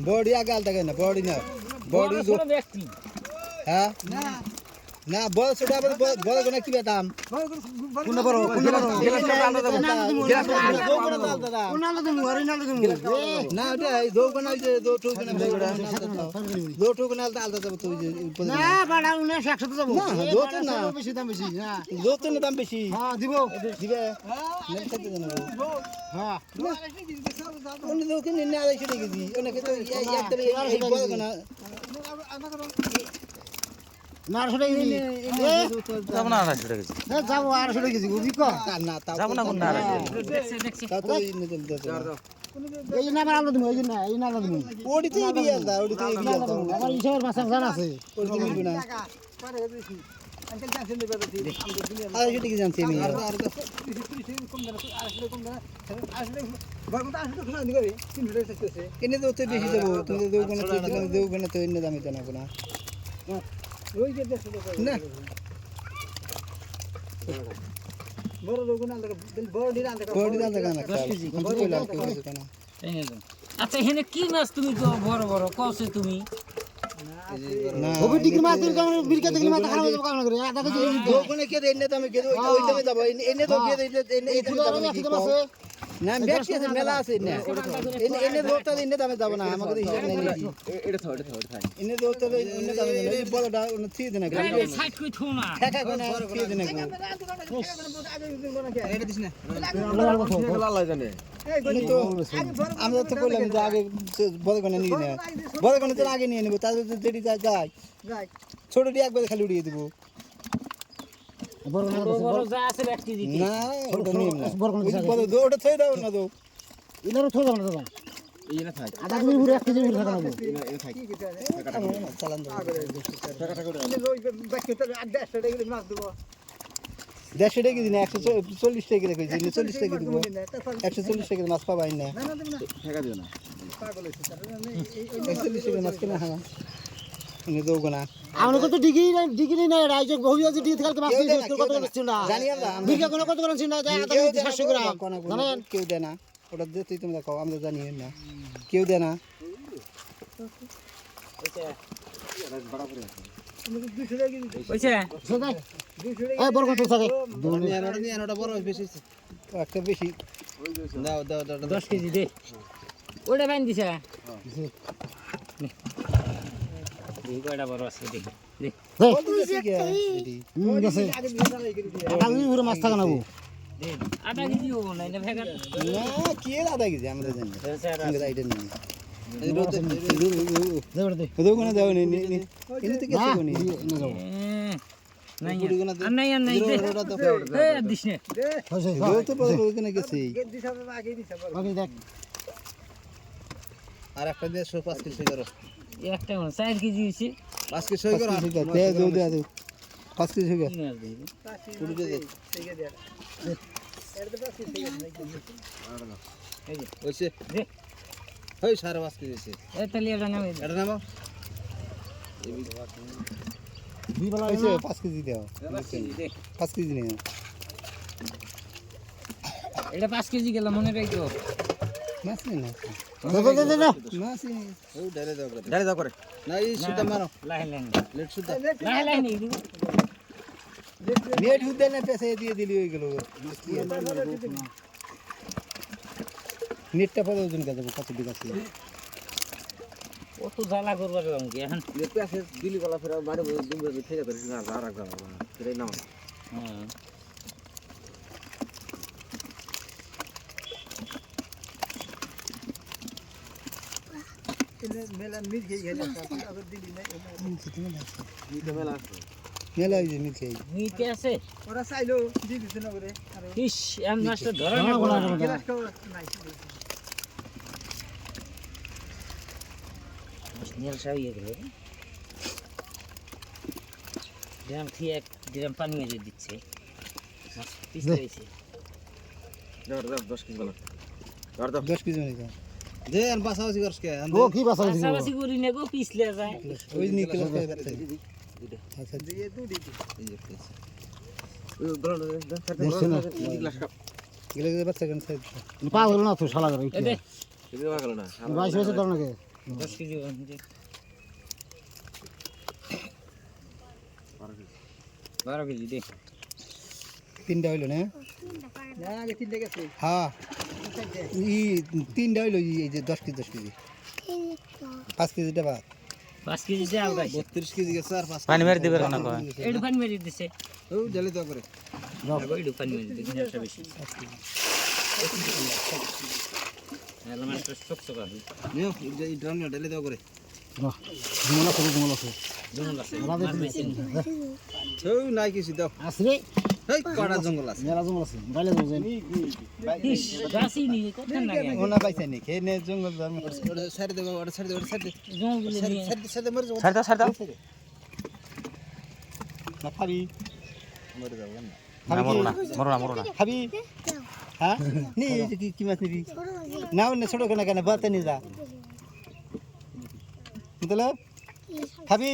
body आगे आलता ना बॉडी ना बॉडी दो हाँ ना बॉल सुधा बॉल को ना किया दाम कुन्ना बरो ना उठे दो को ना दो ठोक ना दो ठोक ना आलता तब तो ना बड़ा उन्हें 100 तो ना दो तो ना बेশি দাম বেশি হ্যাঁ दो तो ना दाम बेशी हां দিব दिबे नहीं सकते ना हां उन्हें दो के निन्ने आले छड़े गई उन्हें के तो ये एक बॉल को ना মার ছড়ে গেছি যাব না আর ছড়ে গেছি এ যাব আর ছড়ে গেছি গুবি কো না তা যাব না কোন না দেখছি তা তো ইনে দিল এই না আমার আলো দিমু এই না এই না আলো দিমু ওডি তো বিয়াল দা ওডি তো বিয়াল দা আমার ইশার মাছ জানা আছে ওডি তো মিলবে না আর সেটা কি জানছি আমি এনে তো তো বেশি দেবো তুমি দেও কোন তো এনে দামে জানা কোনা না বড় লোক না বড় ডিরা না 10 কেজি কত কইলা কেন আচ্ছা এখানে কি মাছ তুমি তো বড় বড় কওছে তুমি না ওবি ডিগ্রি মাছ দিল কারণ বিরকা দিগ্রি মাছ খারাপ হবে কারণ করে আদা কেজি দোকানে কে এনে দামে কে ওই দামে যাব এনে তো কে এনে এই দামে কি না বেশি আছে মেলা আছে না এনে দোটা এনে দামে যাব না আমাকে হিসাব নাই এটা থাও এনে দোটা এনে দামে না এই বড়টা ওনে থি দেনা গ্রাম সাইড কই থো না ঠেকা কোনা থি দেনা এটা দিছ না লাল জানে তো আমরা তো বললাম যে আগে বড় কোনা নিয়ে না বড় কোনা তো আগে নিয়ে নেব তাহলে তো দেরি যায় ছোটটি একবার খালি উড়িয়ে দেব বড় বড় যা আছে ব্যক্তি দিকে না ওটা নিয়ে না বড় ওটা থই দাও না দাও ইনারও থো যাবে না দাদা এই না থাক আদা কেজি পুরো 1 কেজি পুরো থাকা না এই থাক চালান দাও টাকা করে দেড়শো টাকা দিন 140 টাকা রেখে 40 টাকা দিব 140 টাকা মাছ পাবাই না টাকা দিও না 140 টাকা মাছ কিনা হ্যাঁ ইনি দেবো না আমরা কত ডিগ্রি নাই রাইজে বহু আছে ডিগ্রি কালকে মাছ দিয়েছে তোর কত করছিস না জানি আমরা বিরকা কোন কত করছিস না যায় আদা কেজি 700 গ্রাম জানেন কেউ দেয় না ওটা দিতেই তোমরা খাও আমরা জানি না কেউ দেয় না কইছে এই বড় কত থাকে ওটা বড় বেশি একটা বেশি দাও 10 কেজি দে ওটা বাইন দিছে এই কয়টা বড় আছে দেখি দে আদা কেজি পুরো মাছ থাকা নাবো দে আধা কেজি ও নাই না ভেগা না কি আদা কেজি আমরা জানি আমরা আইডেন নেই দেবো না দাও নি ইনি তো গেছে কোনি নাই আর নাই দে এ দিছ নে দেও তো বড় ওখানে গেছে ওকে দেখ আর একটা দিয়ে 5 কেজি করো একটা 4 কেজি হইছে 5 কেজি সই করো দে 5 কেজি হয়ে পুরো দে এই যে ওইছে দে ওই 5.5 কেজি আছে এ তালি এটা নাও এটা নামো দুই বেলা ওইছে 5 কেজি দাও দে 5 কেজি নিও এটা 5 কেজি গেল মনে রাখো মাছ নেই না দে মাছ ওই ডালে দাও করে না এই সুতা মারো লাহে লাহে লেট সুতা লাহে নি দিব নেট হুদে না পেছে দিয়ে দিলি হয়ে গেল নেটটা পরে ওজন কাজ কত দিন আছে কত জ্বালা করবার রং কি এখন পেছে দিলি গলা ফেরা বাড়ি দুমবে থেকে করে না আর রাখা ফিরে নাও হ্যাঁ মেলা মিল খেয়ে গেল আবার দিলি না মেলা মেলা এই যে মিল খেয়ে নিতে আছে ওরা চাইলো দি দিতে না করে ইস এম মাছটা ধরে না গ্লাস খাও নাই নীল সাইয়ে গেল ড্রাম থেকে এক ড্রাম পানি মেজে দিচ্ছে মাছ পিছলে এসে ধর 10 কেজি বলো ধর 10 কেজি নিয়ে দে আর বাসাবাসি করছ কে ও কি বাসা পাশাপাশি করি না গো পিছলে যায় ওই নিকল আচ্ছা দিয়ে দুটি দেখছেন না গেলে গেলে বাচ্চা কেন সাইড পাগল না তো শালা করে এ দে বাইশ বছর ধর নাকি 10 কেজি দে 12 কেজি দে তিনটা হইলো না না আগে তিনটা গেছে হ্যাঁ ই তিনটা হইলো এই যে 10 কেজি 5 কেজিটা বাদ 5 কেজি দে আলগা 32 কেজি গেছে আর 5 পানি মেরে দিবে না কয় এডু পানি মেরে দিছে ও জলে তো করে আগে এডু পানি মেরে দিছে এটা বেশি এলা মাত্র চক চক আছে নিও এই ড্রাম নিও ডলে তো করে জুমলা করে জঙ্গল আছে রাতে মাছ বেশি ও নাই কিছু দাও আসরে এই কড়া জঙ্গল আছে মেলা জঙ্গল আছে বাইলে যাও যাই ইস গাছি নি কথা না লাগে ওনা পাইছে নি খেনে জঙ্গল ধর্ম সাইড দে ওটা সাইড দে জঙ্গল নিয়ে সাইড মরে যাও ছাড় দাও না খাবি মরে যাও না না মরো না খাবি হ্যাঁ নি কি মাছ নিবি নাও না ছোট কেন কেন বাতে নি যা মতলব খাবি